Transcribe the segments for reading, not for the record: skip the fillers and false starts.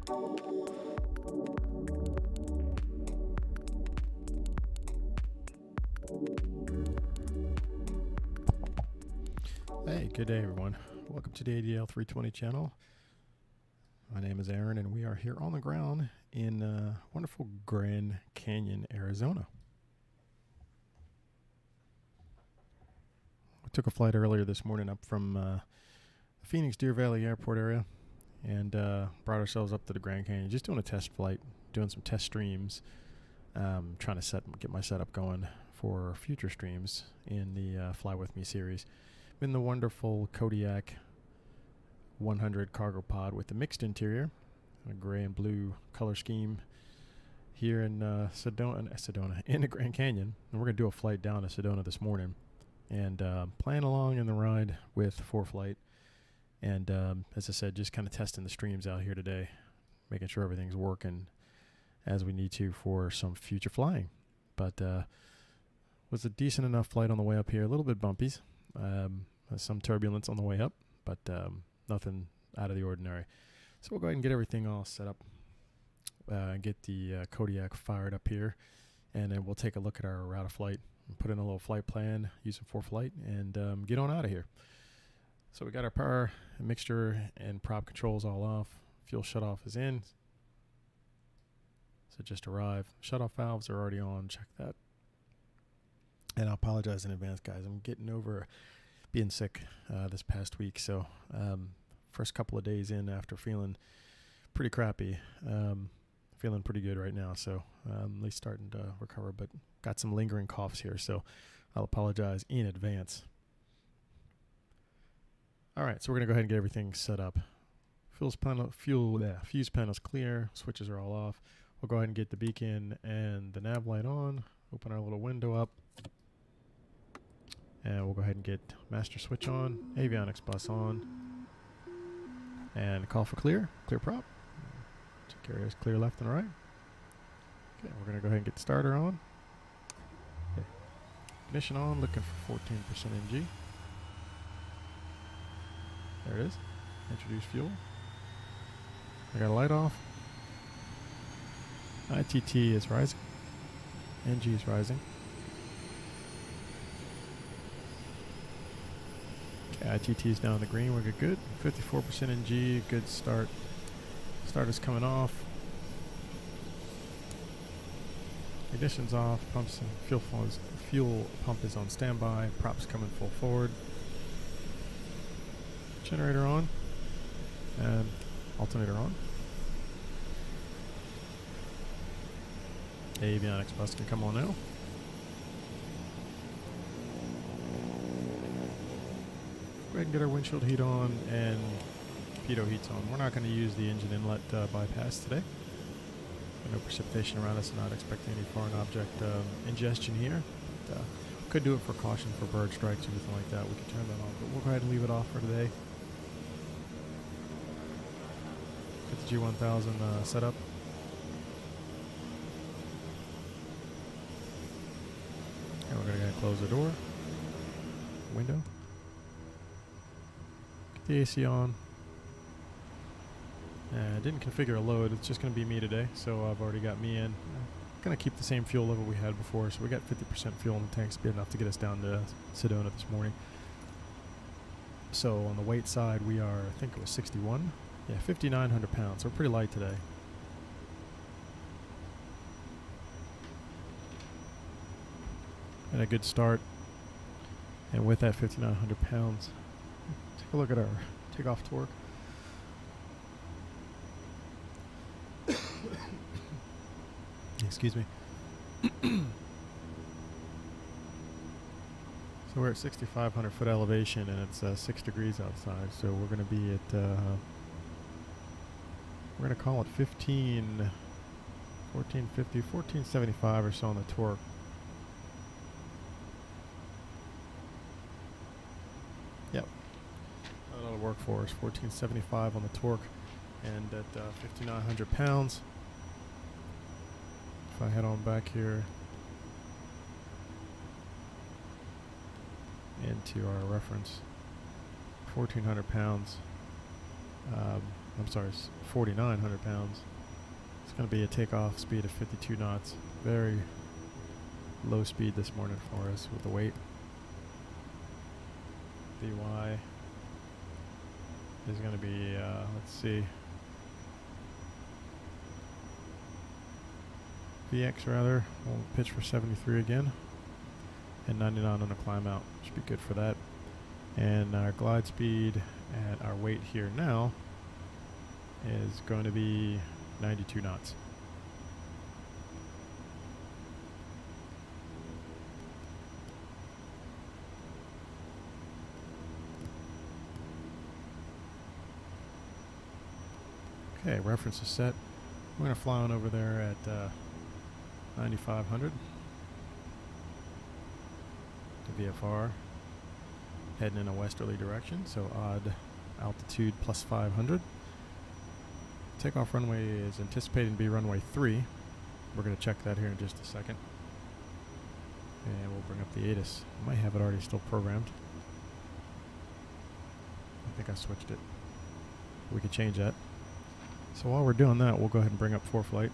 Hey, good day everyone. Welcome to the ADL 320 channel. My name is Aaron and we are here on the ground in wonderful Grand Canyon, Arizona. We took a flight earlier this morning up from the Phoenix Deer Valley Airport area and brought ourselves up to the Grand Canyon, just doing a test flight, doing some test streams, trying to get my setup going for future streams in the Fly With Me series. In the wonderful Kodiak 100 cargo pod with a mixed interior, a gray and blue color scheme here in Sedona in the Grand Canyon. And we're going to do a flight down to Sedona this morning and playing along in the ride with ForeFlight. And as I said, just kind of testing the streams out here today, making sure everything's working as we need to for some future flying. But was a decent enough flight on the way up here, a little bit bumpies. Some turbulence on the way up, but nothing out of the ordinary. So we'll go ahead and get everything all set up, get the Kodiak fired up here, and then we'll take a look at our route of flight and put in a little flight plan using ForeFlight and get on out of here. So we got our power, mixture, and prop controls all off. Fuel shutoff is in. So just arrived. Shutoff valves are already on. Check that. And I apologize in advance, guys. I'm getting over being sick this past week. So first couple of days in after feeling pretty crappy, feeling pretty good right now. So at least starting to recover, but got some lingering coughs here. So I'll apologize in advance. All right, so we're going to go ahead and get everything set up. Fuse panel's clear. Switches are all off. We'll go ahead and get the beacon and the nav light on. Open our little window up. And we'll go ahead and get master switch on, avionics bus on, and call for clear prop. Check areas clear left and right. Okay, we're going to go ahead and get the starter on. Okay. Ignition on, looking for 14% NG. There it is. Introduce fuel. I got a light off. ITT is rising. NG is rising. ITT is down the green. We're good. 54% NG. Good start. Starter's coming off. Ignition's off. Pumps and fuel pump is on standby. Props coming full forward. Generator on. And alternator on. Avionics bus can come on now. Go ahead and get our windshield heat on and pitot heats on. We're not going to use the engine inlet bypass today. No precipitation around us, not expecting any foreign object ingestion here. But, could do it for caution for bird strikes or anything like that. We could turn that on, but we'll go ahead and leave it off for today. Get the G1000 set up. And we're going to close the door, window. The AC on. Didn't configure a load. It's just going to be me today, so I've already got me in. Going to keep the same fuel level we had before, so we got 50% fuel in the tanks, be enough to get us down to Sedona this morning. So on the weight side, we are, I think it was 61. Yeah, 5,900 pounds. So we're pretty light today. And a good start. And with that 5,900 pounds, take a look at our takeoff torque. Excuse me. So we're at 6,500 foot elevation and it's 6 degrees outside. So we're going to be at, we're going to call it 1450, 1475 or so on the torque. Yep. That'll work for us. 1475 on the torque and at 5,900 pounds. If I head on back here into our reference, 1,400 pounds. I'm sorry, 4,900 pounds. It's going to be a takeoff speed of 52 knots. Very low speed this morning for us with the weight. VY is going to be, let's see, VX rather. We'll pitch for 73 again. And 99 on the climb out. Should be good for that. And our glide speed at our weight here now is going to be 92 knots. Okay, reference is set. We're going to fly on over there at 9,500 to VFR, heading in a westerly direction, so odd altitude plus 500. Takeoff runway is anticipated to be runway 3. We're going to check that here in just a second. And we'll bring up the ATIS. Might have it already still programmed. I think I switched it. We could change that. So while we're doing that, we'll go ahead and bring up ForeFlight,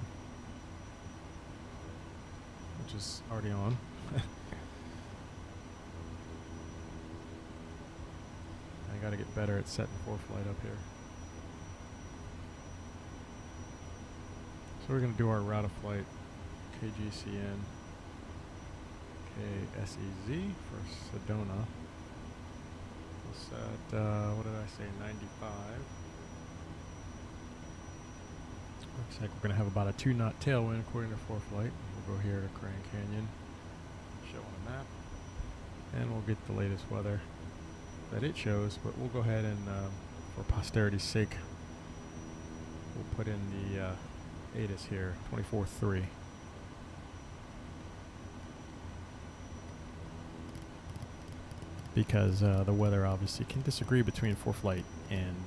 which is already on. I gotta get better at setting ForeFlight up here. So we're gonna do our route of flight, KGCN, KSEZ for Sedona. We'll set, what did I say, 95. Looks like we're going to have about a 2-knot tailwind according to ForeFlight. We'll go here to Grand Canyon, show on the map, and we'll get the latest weather that it shows. But we'll go ahead and, for posterity's sake, we'll put in the ATIS here, 24.3. Because the weather obviously can disagree between ForeFlight and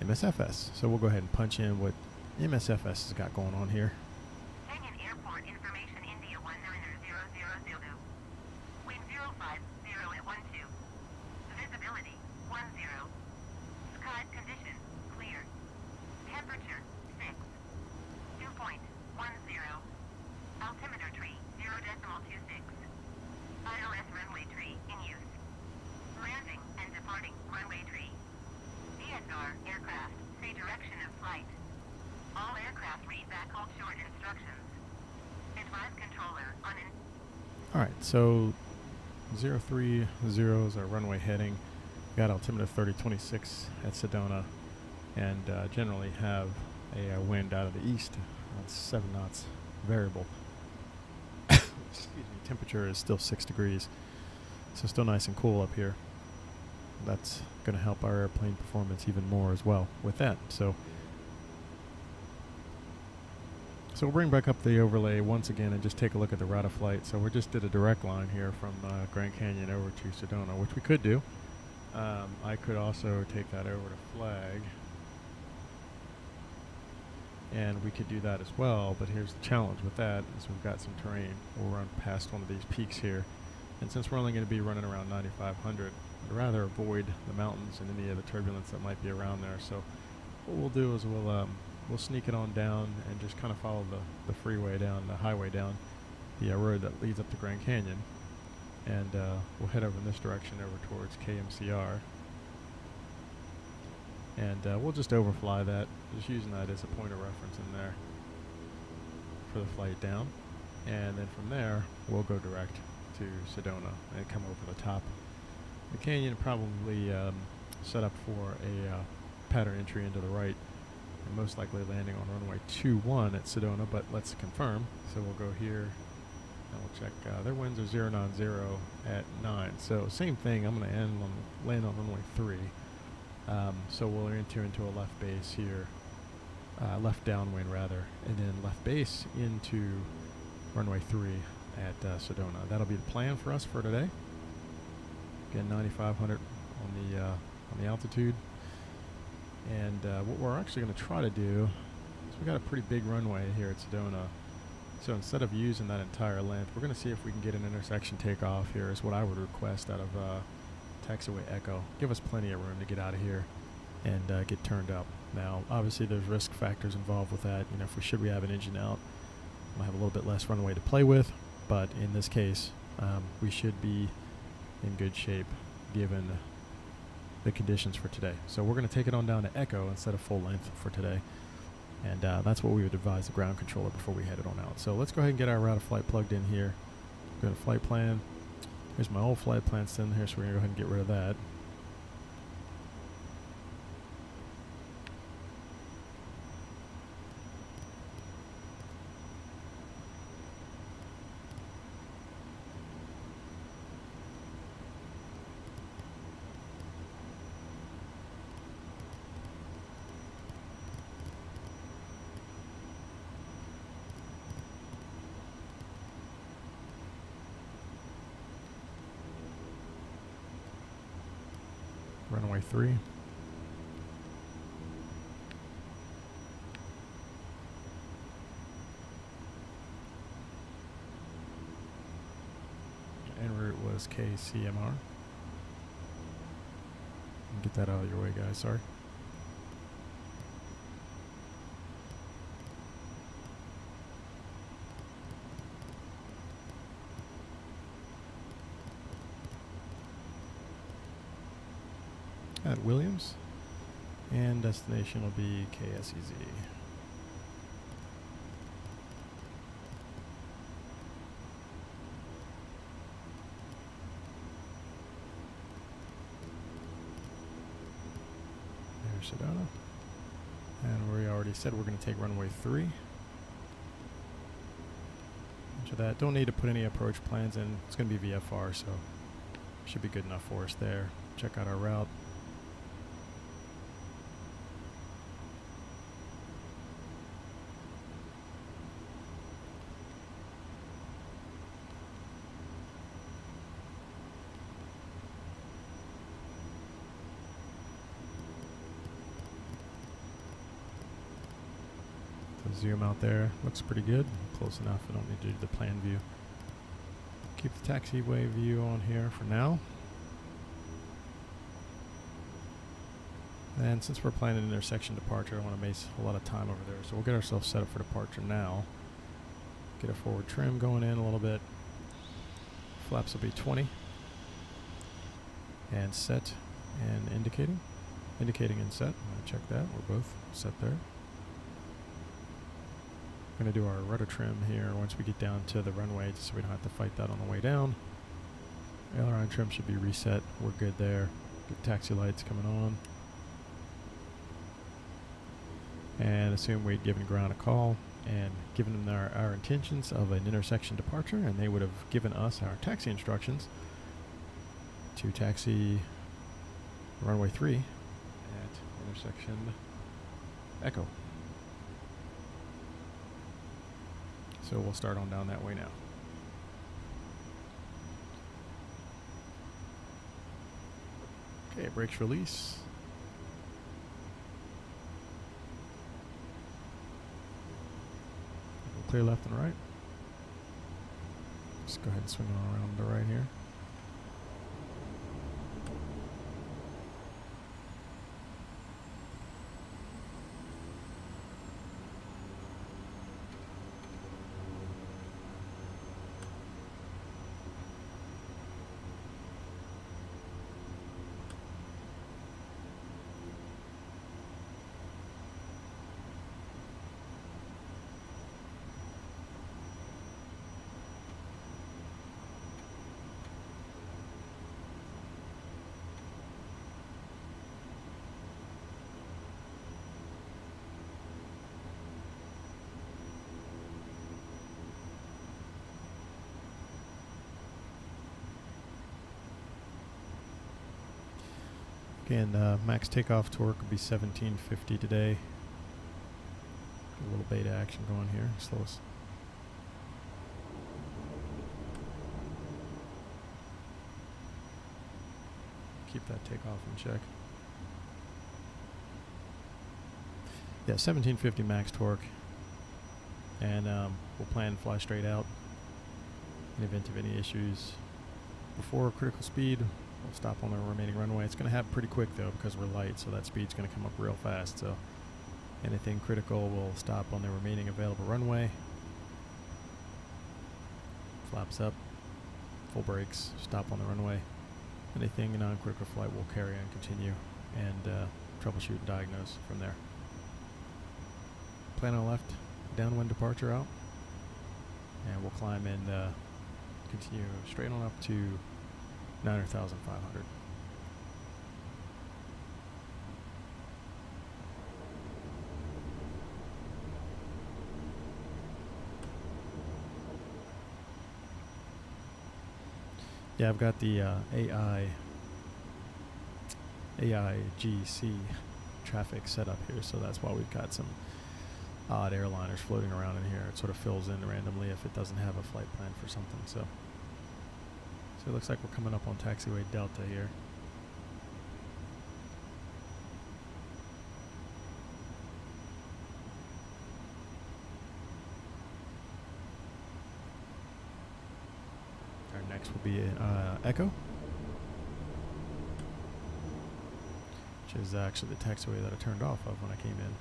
MSFS. So we'll go ahead and punch in what MSFS has got going on here. Canyon Airport information, India 19000. Wind 050 at 12. Visibility 10. Sky condition clear. Temperature 6. Dew point 10. Altimeter tree 0.26. ILS runway tree in use. Landing and departing runway tree. Vfr aircraft say direction of flight. All aircraft read back hold short instructions. Advise controller on Alright, so 030 is our runway heading. Got altimeter 3026 at Sedona, and generally have a wind out of the east. That's 7 knots variable. Excuse me, temperature is still 6 degrees, so still nice and cool up here. That's going to help our airplane performance even more as well with that. So we'll bring back up the overlay once again and just take a look at the route of flight. So we just did a direct line here from Grand Canyon over to Sedona, which we could do. I could also take that over to Flag, and we could do that as well. But here's the challenge with that is we've got some terrain. We'll run past one of these peaks here, and since we're only going to be running around 9,500, I'd rather avoid the mountains and any of the turbulence that might be around there. So what we'll do is we'll sneak it on down and just kind of follow the freeway down, the highway down, the road that leads up to Grand Canyon. And we'll head over in this direction over towards KMCR. And we'll just overfly that, just using that as a point of reference in there for the flight down. And then from there, we'll go direct to Sedona and come over the top. The canyon probably set up for a pattern entry into the right, and most likely landing on runway 21 at Sedona, but let's confirm. So we'll go here and we'll check. Their winds are 090 at 9. So same thing, I'm going to land on runway 3. So we'll enter into a left base here, left downwind rather, and then left base into runway 3 at Sedona. That'll be the plan for us for today. Again, 9,500 on the altitude. And what we're actually going to try to do is we've got a pretty big runway here at Sedona. So instead of using that entire length, we're going to see if we can get an intersection takeoff here is what I would request out of taxiway Echo. Give us plenty of room to get out of here. and get turned up. Now, obviously, there's risk factors involved with that. You know, if we have an engine out, we'll have a little bit less runway to play with, but in this case, we should be in good shape given the conditions for today. So we're going to take it on down to Echo instead of full length for today, and that's what we would advise the ground controller before we head it on out. So let's go ahead and get our route of flight plugged in here. Go to flight plan. Here's my old flight plan still in here, so we're going to go ahead and get rid of that. Runway 3. En route was KCMR. Get that out of your way, guys. Sorry. At Williams, and destination will be KSEZ. There's Sedona, and we already said we're going to take runway 3. After that, don't need to put any approach plans in. It's going to be VFR, so should be good enough for us there. Check out our route. Zoom out there, looks pretty good, close enough. I don't need to do the plan view. Keep the taxiway view on here for now. And since we're planning an intersection departure, I want to waste a lot of time over there, so we'll get ourselves set up for departure now. Get a forward trim going in a little bit. Flaps will be 20. And set and indicating. Indicating and set. Check that. We're both set there. We're going to do our rotor trim here once we get down to the runway, just so we don't have to fight that on the way down. Aileron trim should be reset. We're good there. Good taxi lights coming on. And assume we'd given ground a call and given them our intentions of an intersection departure, and they would have given us our taxi instructions to taxi runway 3 at intersection Echo. So we'll start on down that way now. Okay, brakes release. We'll clear left and right. Just go ahead and swing it around to the right here. Again, max takeoff torque will be 1750 today. A little beta action going here. Slow us. Keep that takeoff in check. Yeah, 1750 max torque. And we'll plan to fly straight out. In the event of any issues before critical speed, We'll stop on the remaining runway. It's going to happen pretty quick though because we're light, so that speed's going to come up real fast. So anything critical will stop on the remaining available runway. Flaps up, full brakes, stop on the runway. Anything non-critical flight will carry on, continue, and troubleshoot and diagnose from there. Plan on left, downwind departure out, and we'll climb and continue straight on up to 9,500. Yeah, I've got the AIGC traffic set up here, so that's why we've got some odd airliners floating around in here. It sort of fills in randomly if it doesn't have a flight plan for something. So it looks like we're coming up on taxiway Delta here. Our next will be Echo, which is actually the taxiway that I turned off of when I came in.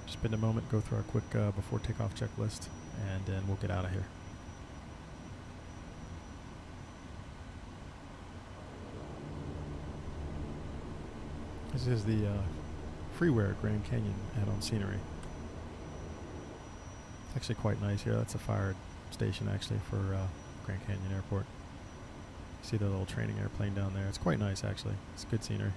Spend a moment, go through our quick before takeoff checklist, and then we'll get out of here. This is the freeware Grand Canyon add-on scenery. It's actually quite nice here. That's a fire station actually for Grand Canyon Airport. See the little training airplane down there. It's quite nice actually. It's good scenery.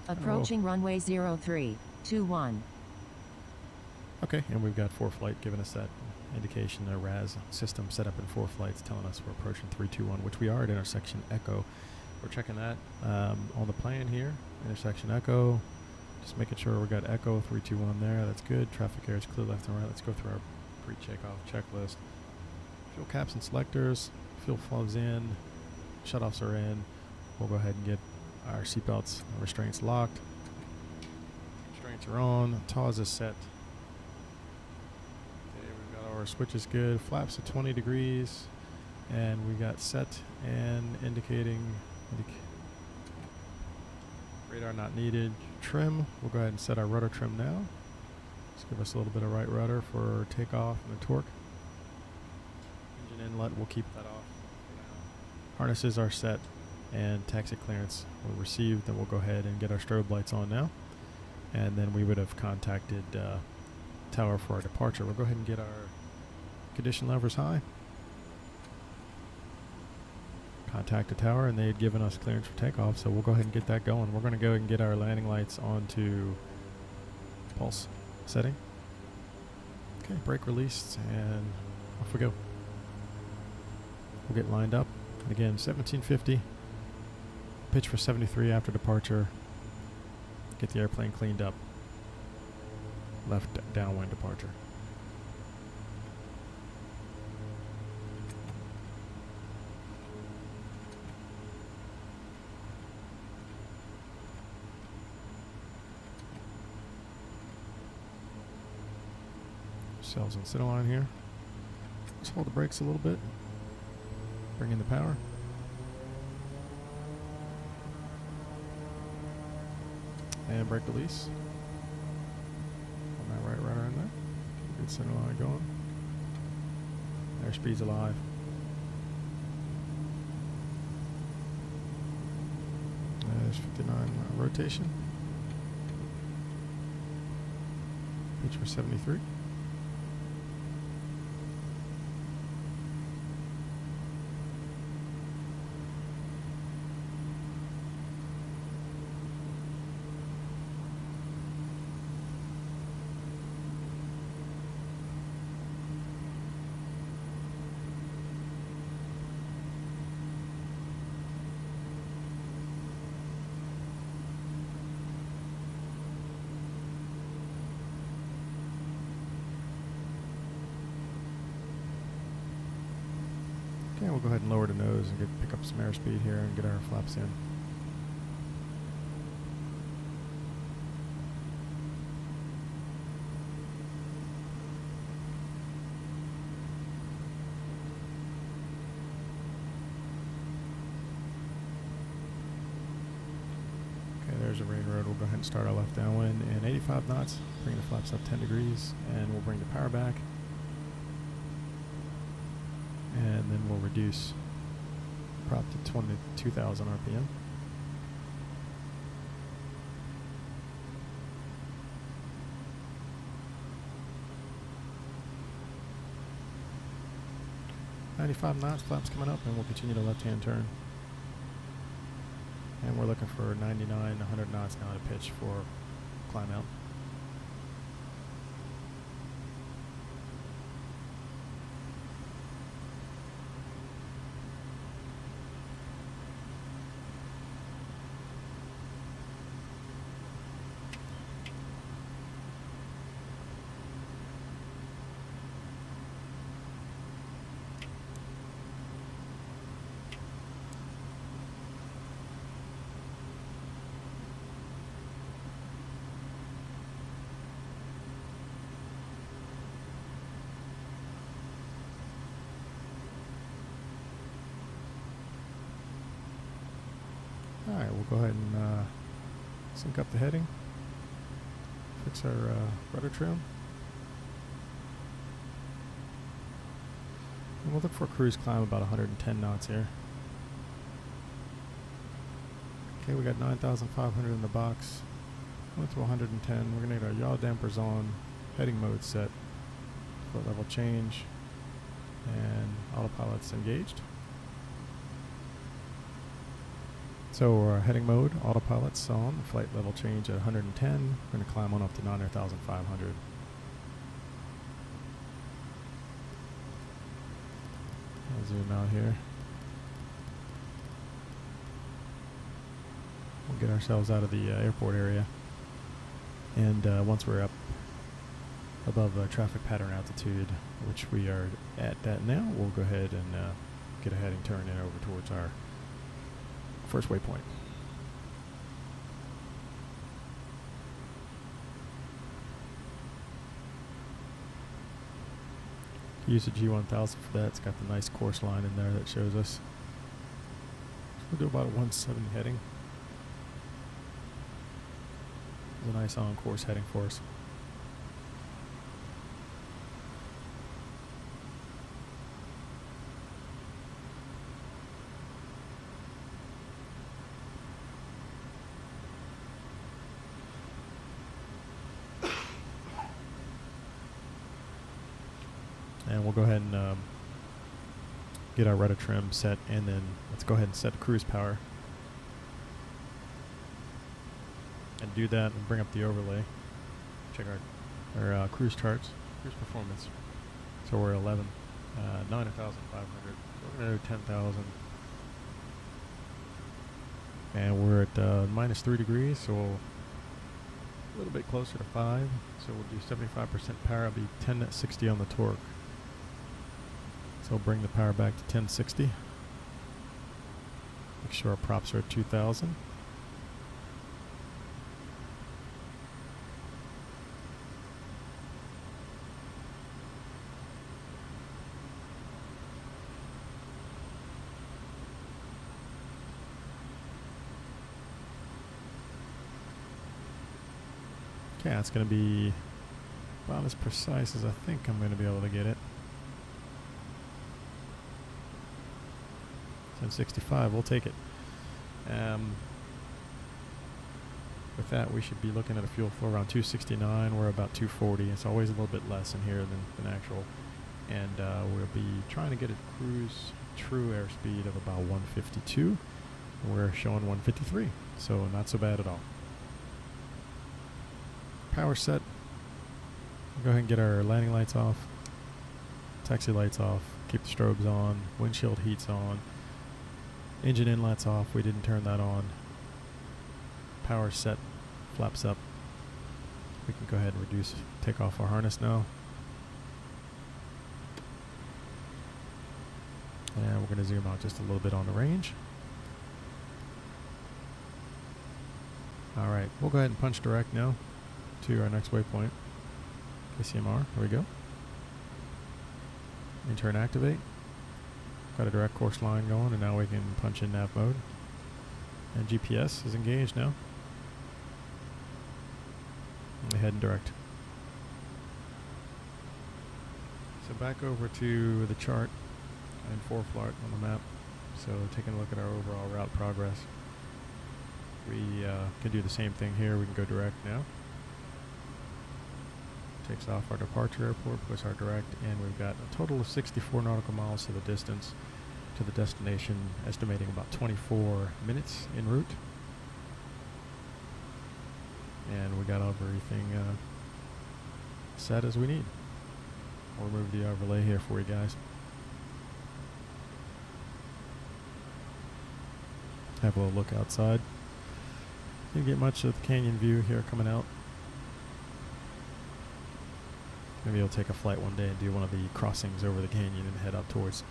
Approaching runway 0321. Okay, and we've got 4 flight giving us that indication, a RAS system set up in 4 flights telling us we're approaching 321, which we are at intersection Echo. We're checking that on the plan here, intersection Echo, just making sure we got Echo 321 there. That's good. Traffic air is clear left and right. Let's go through our pre-takeoff checklist. Fuel caps and selectors, fuel flows in, shutoffs are in. We'll go ahead and get our seatbelts and restraints locked. Restraints are on. TAWS is set. Okay, we've got our switches good. Flaps at 20 degrees. And we got set and indicating radar not needed. Trim. We'll go ahead and set our rotor trim now. Just give us a little bit of right rudder for takeoff and the torque. Engine inlet, we'll keep that off. Harnesses are set. And taxi clearance will received, then we'll go ahead and get our strobe lights on now, and then we would have contacted tower for our departure. We'll go ahead and get our condition levers high, contact the tower, and they had given us clearance for takeoff, so we'll go ahead and get that going. We're going to go and get our landing lights onto pulse setting. Okay, brake released, and off we go. We'll get lined up. Again, 1750. Pitch for 73 after departure. Get the airplane cleaned up. Left downwind departure. Cells in centerline here. Let's hold the brakes a little bit. Bring in the power. And brake release. On that right rudder in there. Good center line going. Airspeed's alive. There's 59 rotation. Pitch for 73. go ahead and lower the nose and pick up some airspeed here and get our flaps in. There's a rain road. We'll go ahead and start our left downwind and 85 knots. Bring the flaps up 10 degrees, and we'll bring the power back. And then we'll reduce prop to 22,000 RPM. .95 knots, flaps coming up, and we'll continue the left-hand turn. And we're looking for 99, 100 knots now to pitch for climb out. Alright, we'll go ahead and sync up the heading, fix our rudder trim, and we'll look for a cruise climb about 110 knots here. Okay, we got 9,500 in the box, went to 110. We're going to get our yaw dampers on, heading mode set, foot level change, and autopilot's engaged. So our heading mode, autopilot's on, flight level change at 110. We're going to climb on up to 9,500. I'll zoom out here. We'll get ourselves out of the airport area. And once we're up above traffic pattern altitude, which we are at that now, we'll go ahead and get a heading turn in over towards our first waypoint. Use the G1000 for that. It's got the nice course line in there that shows us. We'll do about a 170 heading. It's a nice on-course heading for us. And we'll go ahead and get our rudder trim set, and then let's go ahead and set cruise power. And do that and bring up the overlay. Check our cruise charts, cruise performance. So we're 11, 9,500. We're going to do 10,000. And we're at minus 3 degrees, so a little bit closer to 5. So we'll do 75% power. It'll be 1060 on the torque. So bring the power back to 1060. Make sure our props are at 2,000. Okay, that's going to be about as precise as I think I'm going to be able to get it. 1065, we'll take it. With that, we should be looking at a fuel flow around 269. We're about 240. It's always a little bit less in here than actual. And we'll be trying to get a cruise true airspeed of about 152. We're showing 153, so not so bad at all. Power set. We'll go ahead and get our landing lights off, taxi lights off, keep the strobes on, windshield heats on. Engine inlet's off, we didn't turn that on. Power set, flaps up. We can go ahead and take off our harness now. And we're going to zoom out just a little bit on the range. Alright, we'll go ahead and punch direct now to our next waypoint. KCMR, here we go. Intern activate. Got a direct course line going, and now we can punch in nav mode. And GPS is engaged now. And we're heading direct. So back over to the chart and foreflart on the map. So taking a look at our overall route progress. We can do the same thing here. We can go direct now. Takes off our departure airport, puts our direct, and we've got a total of 64 nautical miles to the distance to the destination, estimating about 24 minutes en route. And we got everything set as we need. I'll remove the overlay here for you guys. Have a little look outside. Didn't get much of the canyon view here coming out. Maybe I'll take a flight one day and do one of the crossings over the canyon and head up towards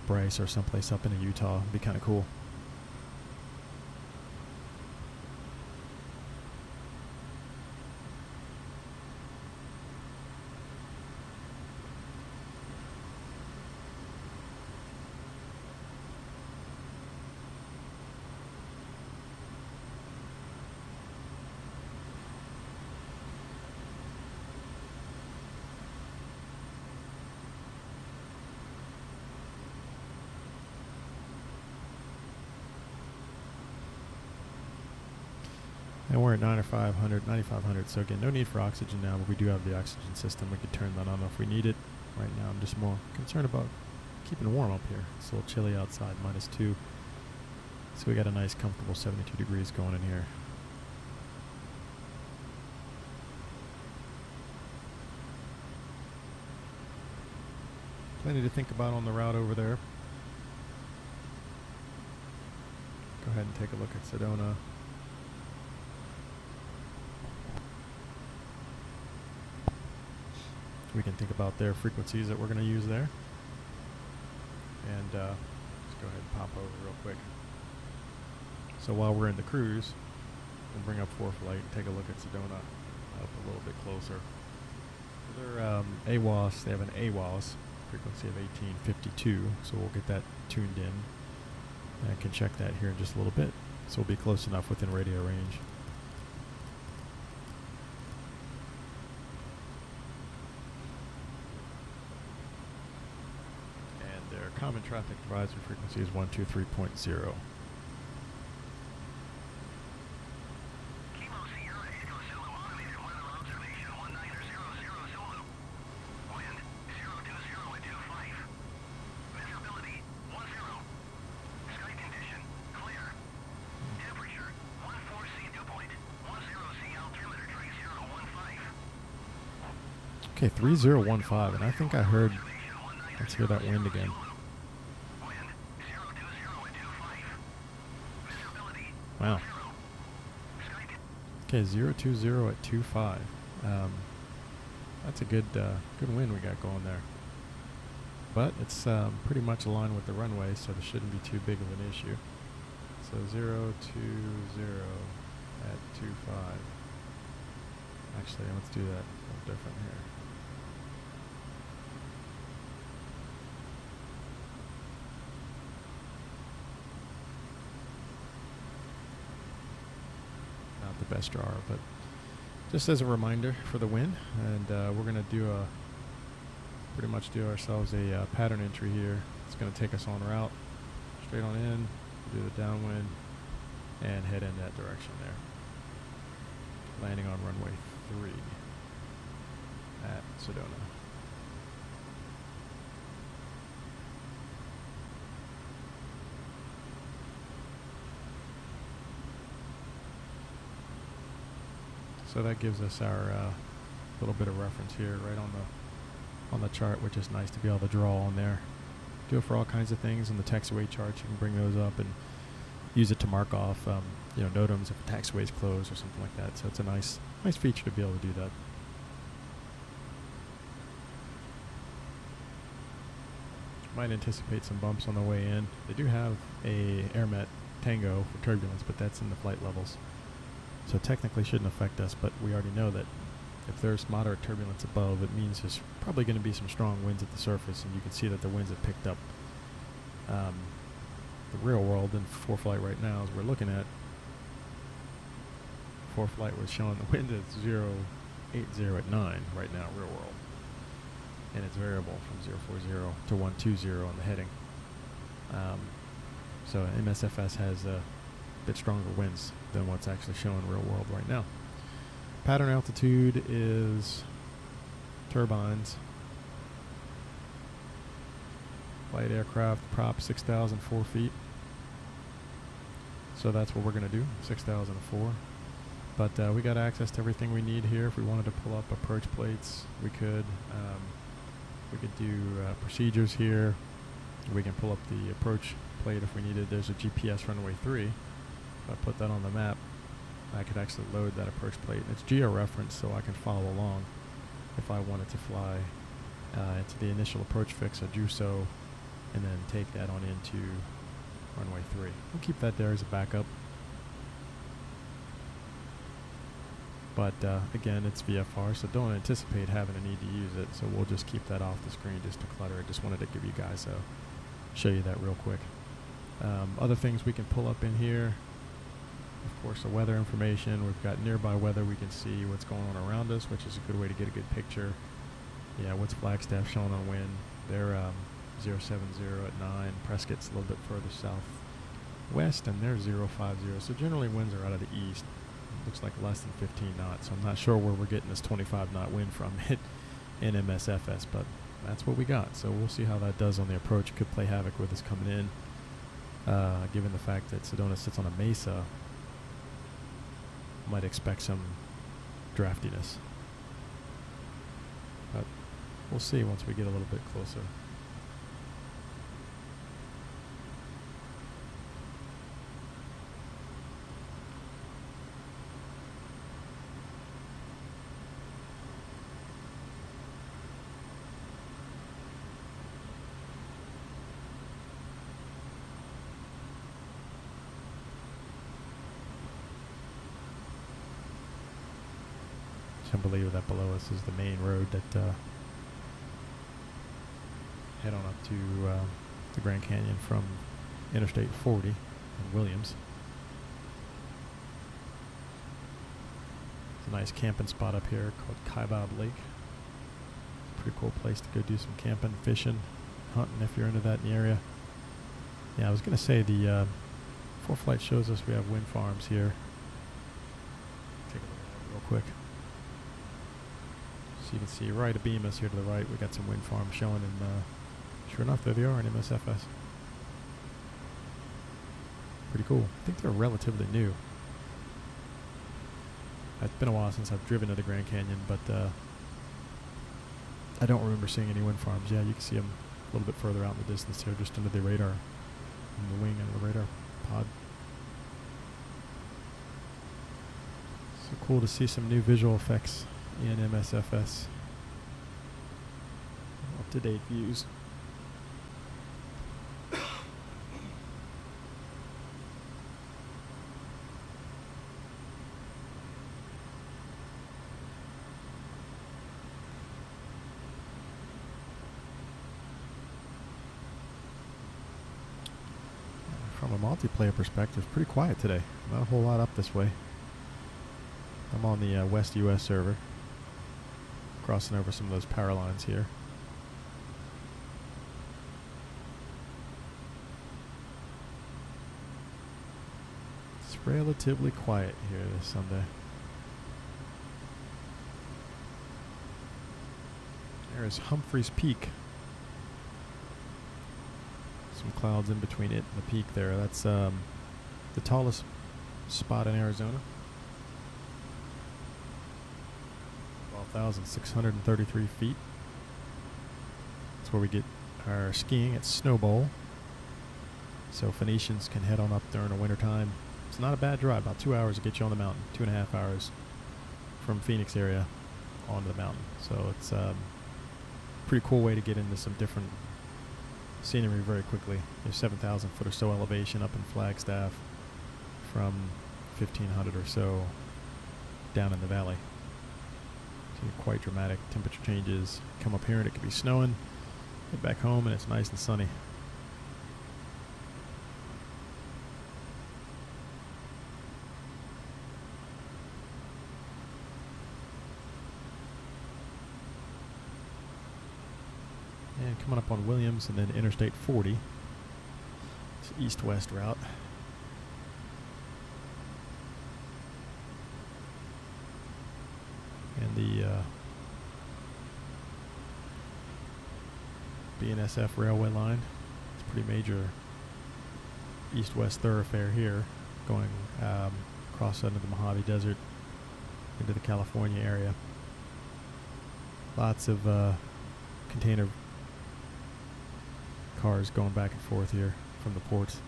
Bryce or someplace up in Utah. It'd be kind of cool. And we're at 9,500, so again, no need for oxygen now, but we do have the oxygen system. We could turn that on if we need it. Right now, I'm just more concerned about keeping warm up here. It's a little chilly outside, -2. So we got a nice, comfortable 72 degrees going in here. Plenty to think about on the route over there. Go ahead and take a look at Sedona. We can think about their frequencies that we're going to use there. And let's go ahead and pop over real quick. So while we're in the cruise, we'll bring up ForeFlight and take a look at Sedona up a little bit closer. They're AWOS, they have an AWOS frequency of 1852, so we'll get that tuned in. And I can check that here in just a little bit. So we'll be close enough within radio range. Common traffic advisory frequency is 123.0. Okay, 3015, and I think I heard, let's hear that wind again. Wow. Okay, 020 at 25. That's a good wind we got going there. But it's pretty much aligned with the runway, so there shouldn't be too big of an issue. So 020 at 25. Actually, let's do that a little different here. The best drawer, but just as a reminder for the wind, and we're going to do pretty much do ourselves a pattern entry here. It's going to take us on route straight on in, do the downwind, and head in that direction there, landing on runway 3 at Sedona. So that gives us our little bit of reference here right on the chart, which is nice to be able to draw on there. Do it for all kinds of things. In the taxiway charts, you can bring those up and use it to mark off, NOTAMs if the taxiway is closed or something like that. So it's a nice feature to be able to do that. might anticipate some bumps on the way in. They do have a AirMet Tango for turbulence, but that's in the flight levels. So technically shouldn't affect us, but we already know that if there's moderate turbulence above, it means there's probably going to be some strong winds at the surface, and you can see that the winds have picked up. The real world in ForeFlight right now, as we're looking at, ForeFlight was showing the wind at 080 at 9 right now, real world. And it's variable from 040 to 120 on the heading. So MSFS has a bit stronger winds than what's actually showing real world right now. Pattern altitude is turbines. Light aircraft prop 6,004 feet. So that's what we're going to do, 6,004. But we got access to everything we need here. If we wanted to pull up approach plates, we could. We could do procedures here. We can pull up the approach plate if we needed. There's a GPS runway 3. If I put that on the map, I could actually load that approach plate. It's geo-referenced, so I can follow along if I wanted to fly into the initial approach fix. I do so, and then take that on into runway 3. We'll keep that there as a backup. But again, it's VFR, so don't anticipate having a need to use it. So we'll just keep that off the screen just to clutter it. Just wanted to give you guys show you that real quick. Other things we can pull up in here, of course, the weather information. We've got nearby weather. We can see what's going on around us, which is a good way to get a good picture. Yeah, what's Flagstaff showing on wind? They're 070 at 9. Prescott's a little bit further southwest, and they're 050. So generally winds are out of the east. Looks like less than 15 knots. So I'm not sure where we're getting this 25 knot wind from in MSFS, but that's what we got. So we'll see how that does on the approach. It could play havoc with us coming in, given the fact that Sedona sits on a mesa. Might expect some draftiness, but we'll see once we get a little bit closer. Can't believe that below us is the main road that head on up to the Grand Canyon from Interstate 40 in Williams. It's a nice camping spot up here called Kaibab Lake. Pretty cool place to go do some camping, fishing, hunting if you're into that in the area. Yeah, I was going to say the ForeFlight shows us we have wind farms here. Take a look at that real quick. So you can see right abeam us here to the right, we got some wind farms showing, and sure enough, there they are in MSFS. Pretty cool. I think they're relatively new. It's been a while since I've driven to the Grand Canyon, but I don't remember seeing any wind farms. Yeah, you can see them a little bit further out in the distance here, just under the radar, in the wing and the radar pod. So cool to see some new visual effects in MSFS. Up-to-date views. From a multiplayer perspective, pretty quiet today. Not a whole lot up this way. I'm on the West US server, crossing over some of those power lines here. It's relatively quiet here this Sunday. There's Humphreys Peak. Some clouds in between it and the peak there. That's the tallest spot in Arizona. 12,633 feet. That's where we get our skiing at Snow Bowl. So Phoenicians can head on up during the wintertime. It's not a bad drive, about 2 hours to get you on the mountain, 2.5 hours from Phoenix area onto the mountain. So it's a pretty cool way to get into some different scenery very quickly. There's 7,000 foot or so elevation up in Flagstaff from 1,500 or so down in the valley. So quite dramatic temperature changes. Come up here and it could be snowing. Get back home and it's nice and sunny. And coming up on Williams and then Interstate 40. It's east-west route. And the BNSF railway line. It's a pretty major east-west thoroughfare here, going across under the Mojave Desert into the California area. Lots of container cars going back and forth here from the ports.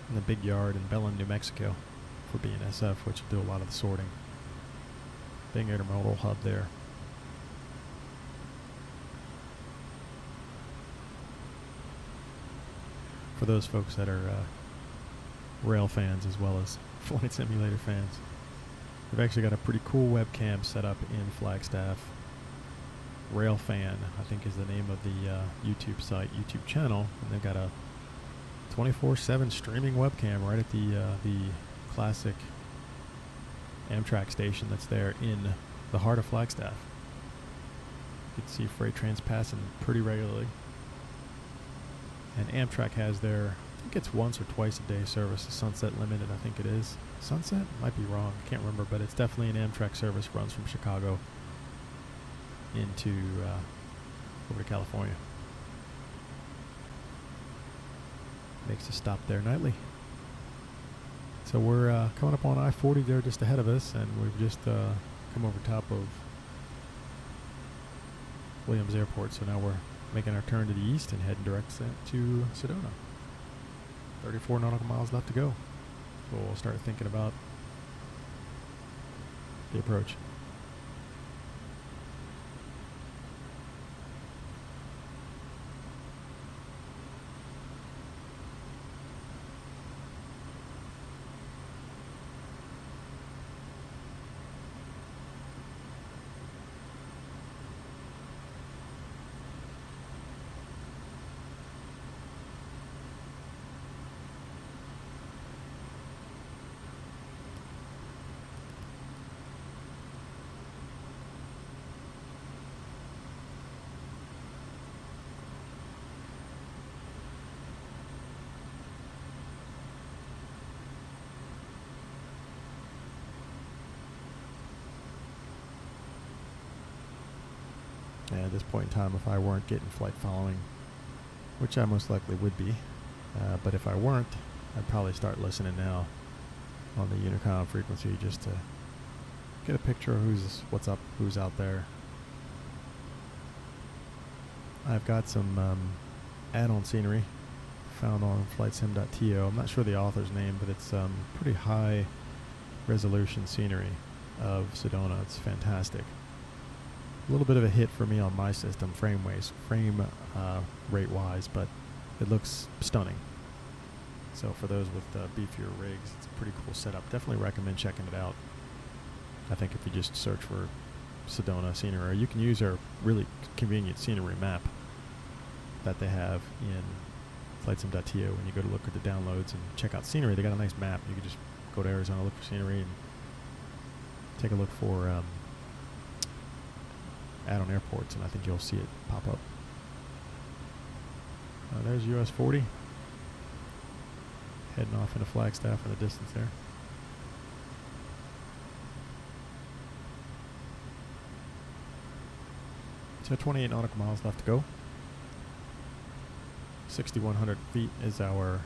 And the big yard in Belen, New Mexico for BNSF, which will do a lot of the sorting. Big intermodal hub there. For those folks that are rail fans as well as flight simulator fans, we've actually got a pretty cool webcam set up in Flagstaff. Rail Fan, I think, is the name of the YouTube YouTube channel, and they've got a 24/7 streaming webcam right at the classic Amtrak station that's there in the heart of Flagstaff. You can see freight trains passing pretty regularly. And Amtrak has their, I think it's once or twice a day service, the Sunset Limited, I think it is. Sunset? Might be wrong, can't remember, but it's definitely an Amtrak service, runs from Chicago into over to California. Makes a stop there nightly. So we're coming up on I-40 there just ahead of us, and we've just come over top of Williams Airport. So now we're making our turn to the east and heading direct to Sedona. 34 nautical miles left to go. So we'll start thinking about the approach. And at this point in time, if I weren't getting flight following, which I most likely would be, but if I weren't, I'd probably start listening now on the Unicom frequency just to get a picture of what's up, who's out there. I've got some add-on scenery found on flightsim.to. I'm not sure the author's name, but it's pretty high resolution scenery of Sedona. It's fantastic. A little bit of a hit for me on my system, frame rate wise, but it looks stunning. So for those with beefier rigs, it's a pretty cool setup. Definitely recommend checking it out. I think if you just search for Sedona scenery, or you can use our really convenient scenery map that they have in flightsim.to. When you go to look at the downloads and check out scenery, they got a nice map. You can just go to Arizona, look for scenery, and take a look for add-on airports, and I think you'll see it pop up. There's US 40 heading off into Flagstaff in the distance there. So 28 nautical miles left to go. 6,100 feet is our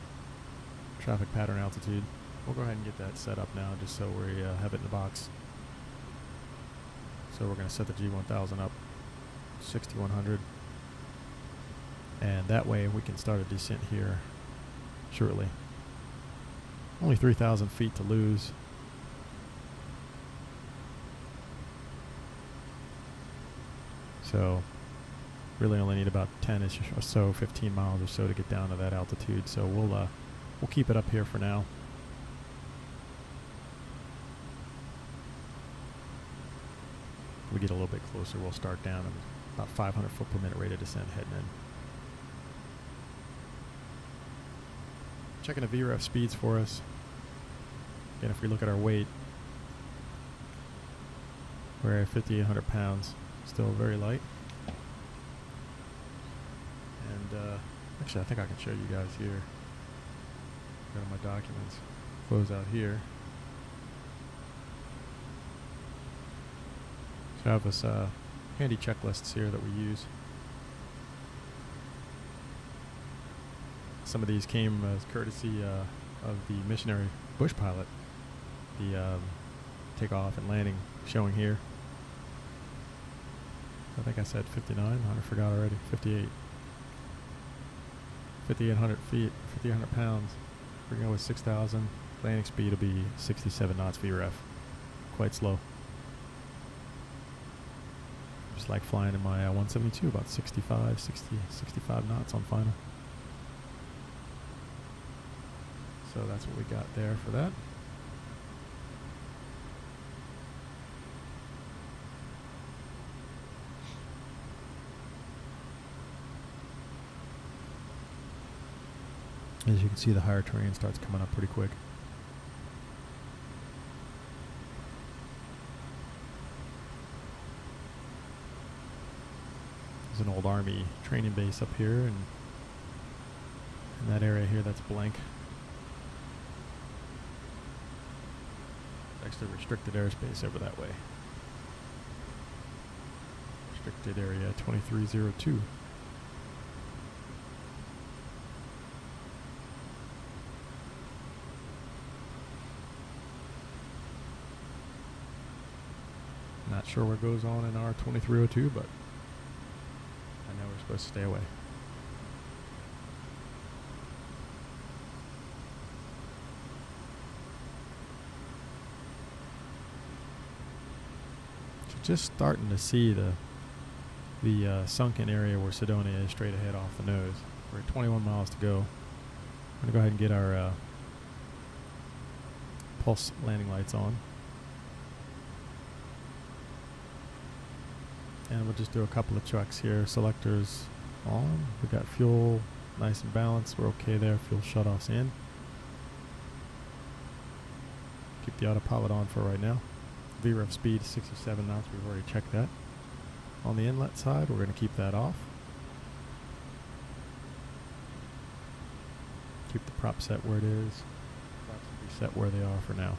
traffic pattern altitude. We'll go ahead and get that set up now just so we have it in the box. So we're going to set the G1000 up 6,100, and that way we can start a descent here shortly. Only 3,000 feet to lose. So Really only need about 10-ish or so, 15 miles or so to get down to that altitude. So we'll keep it up here for now. We get a little bit closer, we'll start down at about 500 foot per minute rate of descent heading in. Checking the VREF speeds for us. Again, if we look at our weight, we're at 5,800 pounds, still very light. And actually, I think I can show you guys here. Go to my documents, close out here. So I have this handy checklists here that we use. Some of these came as courtesy of the missionary bush pilot. The takeoff and landing showing here. I think I said 59. I forgot already. 58. 5,800 feet, 5,800 pounds. We're going with 6,000. Landing speed will be 67 knots VREF. Quite slow. Just like flying in my 172, about 65 knots on final. So that's what we got there for that. As you can see, the higher terrain starts coming up pretty quick. There's an old Army training base up here, and in that area here, that's blank. It's actually restricted airspace over that way. Restricted area 2302. Not sure what goes on in our 2302, but I know we're supposed to stay away. So just starting to see the sunken area where Sedona is straight ahead off the nose. We're at 21 miles to go. I'm going to go ahead and get our pulse landing lights on. And we'll just do a couple of checks here. Selectors on. We got fuel nice and balanced. We're okay there. Fuel shutoffs in. Keep the autopilot on for right now. VREF speed 67 knots. We've already checked that. On the inlet side, we're going to keep that off. Keep the prop set where it is. Props will be set where they are for now.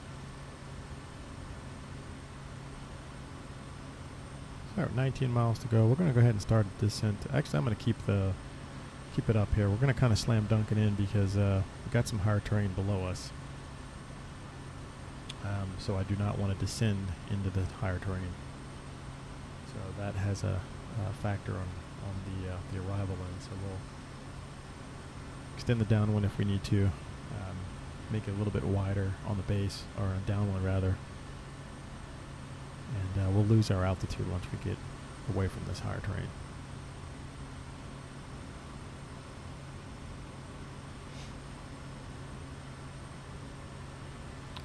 Alright, 19 miles to go. We're going to go ahead and start descent. Actually, I'm going to keep it up here. We're going to kind of slam dunk it in because we've got some higher terrain below us. So I do not want to descend into the higher terrain. So that has a factor on the arrival in. So we'll extend the downwind if we need to. Make it a little bit wider on the base, or downwind rather. And we'll lose our altitude once we get away from this higher terrain.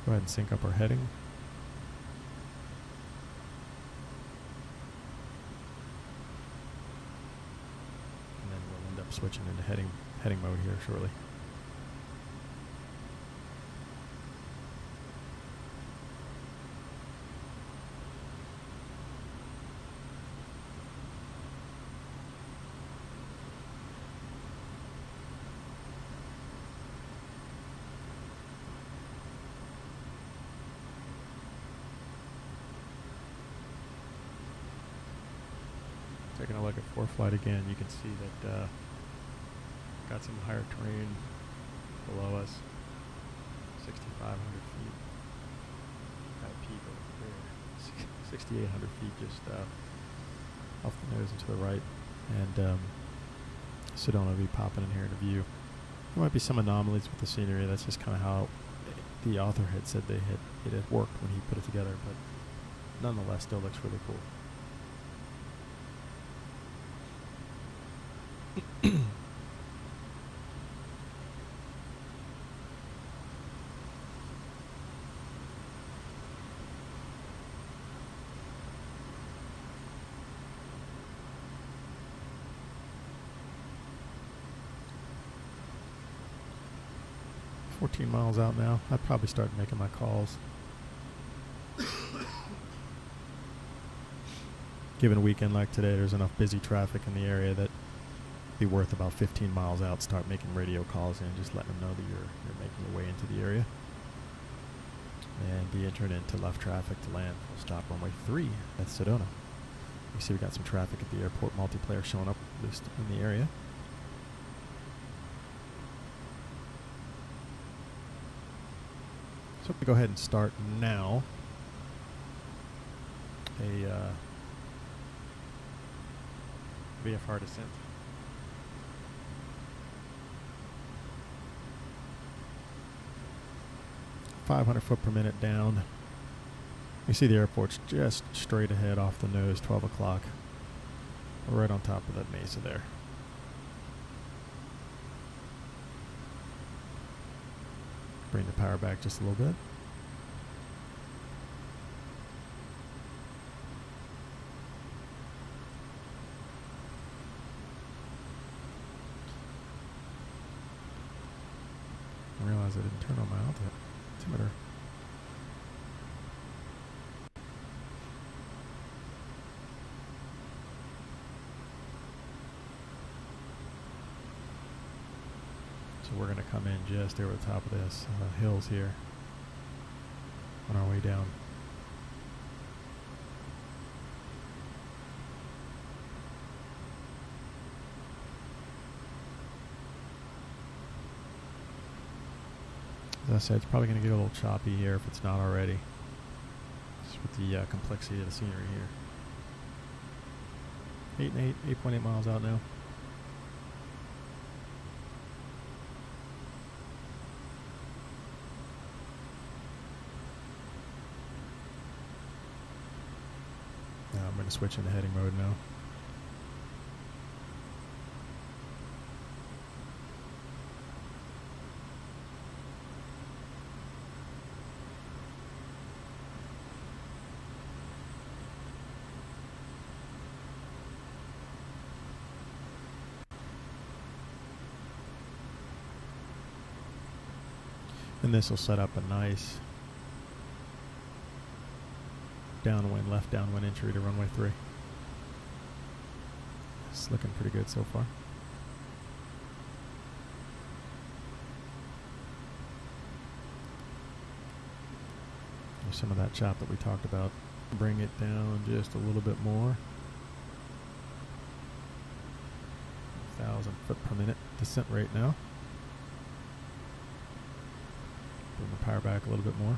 Go ahead and sync up our heading. And then we'll end up switching into heading mode here shortly. Taking a look at ForeFlight again, you can see that got some higher terrain below us, 6,500 feet. Got a peak over here, 6,800 feet just off the nose and to the right, and Sedona will be popping in here into view. There might be some anomalies with the scenery. That's just kind of how the author had said it had worked when he put it together, but nonetheless, still looks really cool. 14 miles out now. I'd probably start making my calls. Given a weekend like today, there's enough busy traffic in the area that it'd be worth about 15 miles out. Start making radio calls and just letting them know that you're making your way into the area. And be entered into left traffic to land. We'll stop runway 3 at Sedona. You see we got some traffic at the airport, multiplayer showing up at least in the area. So we go ahead and start now a Vfr Descent. .500 foot per minute down. You see the airport's just straight ahead off the nose, 12 o'clock. We're right on top of that mesa there. Bring the power back just a little bit. I realized I didn't turn on my altimeter. So we're going to come in just over the top of this hills here on our way down. As I said, it's probably going to get a little choppy here if it's not already. Just with the complexity of the scenery here. 8.8 miles out now. I'm going to switch into heading mode now. And this will set up a nice downwind, left downwind entry to runway 3. It's looking pretty good so far. There's some of that chop that we talked about. Bring it down just a little bit more. 1,000 foot per minute descent rate now. Bring the power back a little bit more.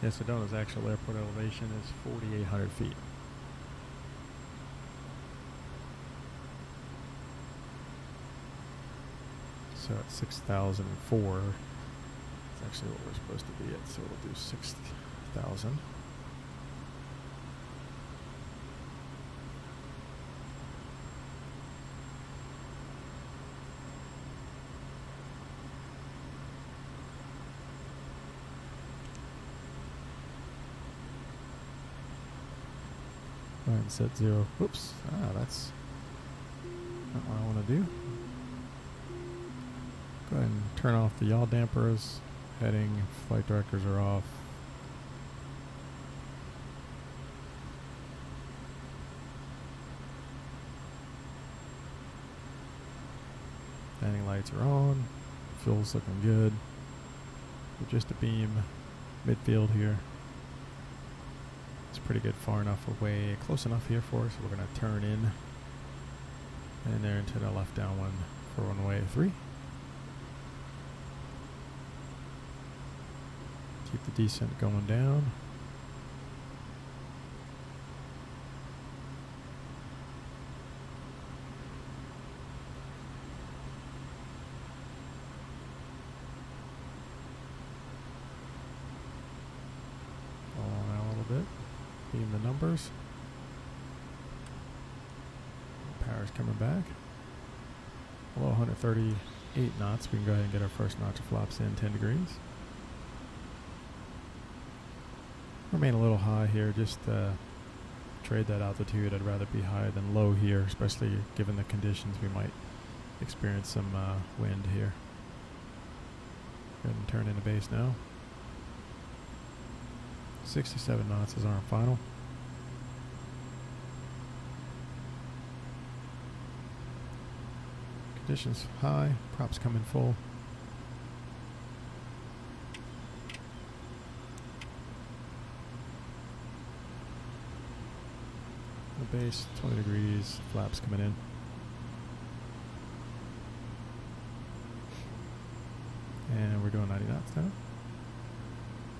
Yeah, Sedona's actual airport elevation is 4,800 feet. So at 6,004, it's actually what we're supposed to be at, so we'll do 6,000. Go ahead and set 0. Oops. That's not what I want to do. Go ahead and turn off the yaw dampers. Heading, flight directors are off. Landing lights are on. Fuel's looking good. We're just a beam midfield here. It's pretty good, far enough away, close enough here for us. We're going to turn in And there into the left downwind for runway 3. Keep the descent going down. Roll out a little bit. Beam the numbers. Power's coming back. Below 138 knots. We can go ahead and get our first notch of flaps in 10 degrees. Remain a little high here, just trade that altitude. I'd rather be high than low here, especially given the conditions. We might experience some wind here. Go ahead and turn into base now. 67 knots is our final. Conditions high, props coming full. The base, 20 degrees, flaps coming in. And we're doing 90 knots now.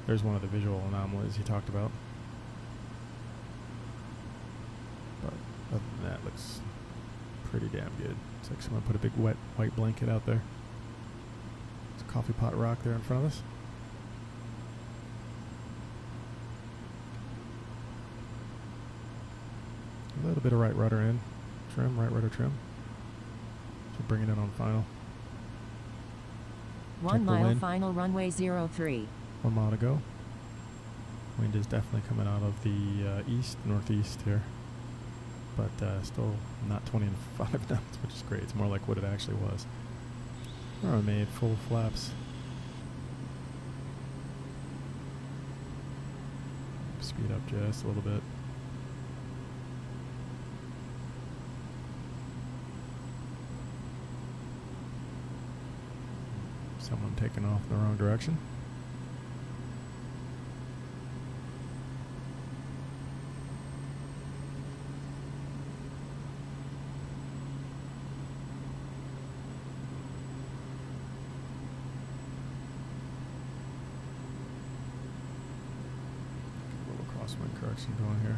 There's one of the visual anomalies he talked about. But other than that, looks pretty damn good. It's like someone put a big wet white blanket out there. There's a coffee pot rock there in front of us. A little bit of right rudder in. Trim, right rudder trim. So bring it in on final. 1 mile final runway 03. 1 mile to go. Wind is definitely coming out of the east, northeast here. But still not 25 knots, which is great. It's more like what it actually was. I made full flaps. Speed up just a little bit. Someone taking off in the wrong direction. A little crosswind correction going here.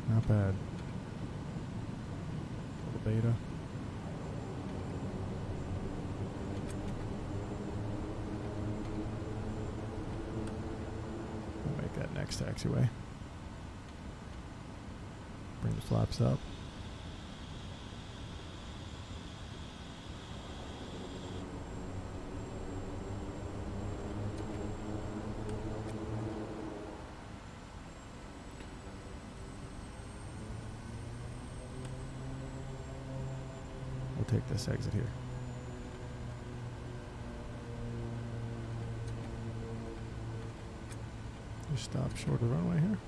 Not bad. Little beta. We'll make that next taxiway. Bring the flaps up. Take this exit here. Just stop short of the runway here.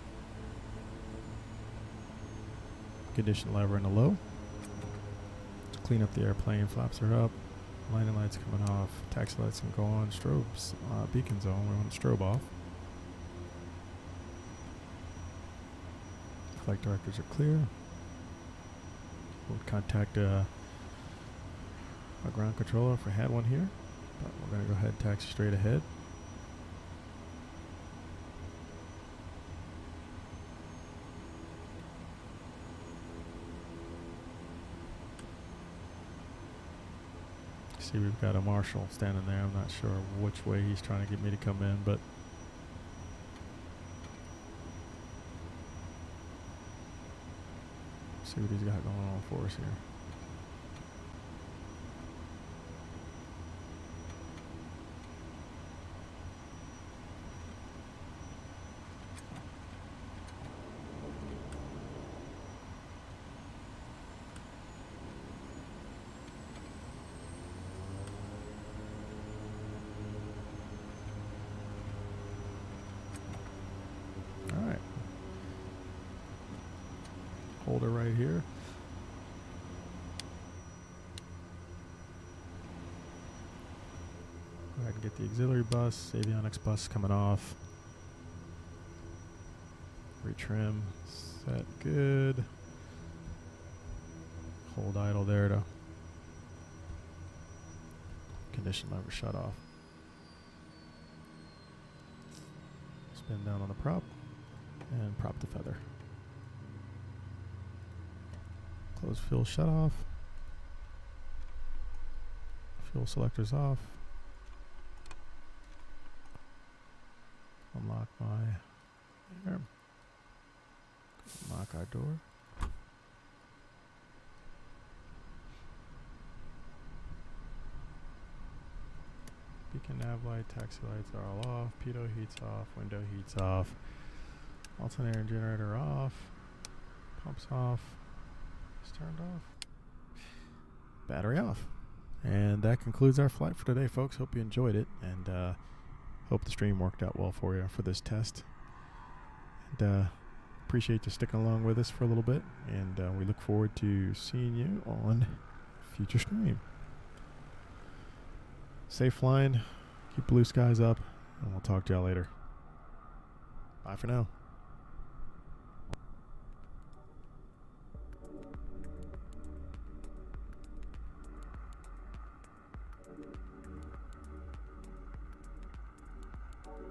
Condition lever in the low. Let's clean up the airplane. Flaps are up. Landing lights coming off. Taxi lights can go on. Strobes, beacons on. We want to strobe off. Flight directors are clear. We'll contact a ground controller if we had one here, but we're going to go ahead and taxi straight ahead. See, we've got a marshal standing there. I'm not sure which way he's trying to get me to come in, but see what he's got going on for us here. holder right here. Go ahead and get the auxiliary bus, avionics bus coming off. Retrim, set good. Hold idle there to condition lever shut off. Spin down on the prop and prop the feather. Close fuel shut off. Fuel selectors off. Unlock my air. Unlock our door. Beacon nav light, taxi lights are all off, pitot heats off, window heats off, alternator and generator off, pumps off, it's turned off, battery off. And that concludes our flight for today, folks. Hope you enjoyed it, and hope the stream worked out well for you for this test. And appreciate you sticking along with us for a little bit, and we look forward to seeing you on a future stream. Safe flying, keep blue skies up, and we'll talk to y'all later. Bye for now.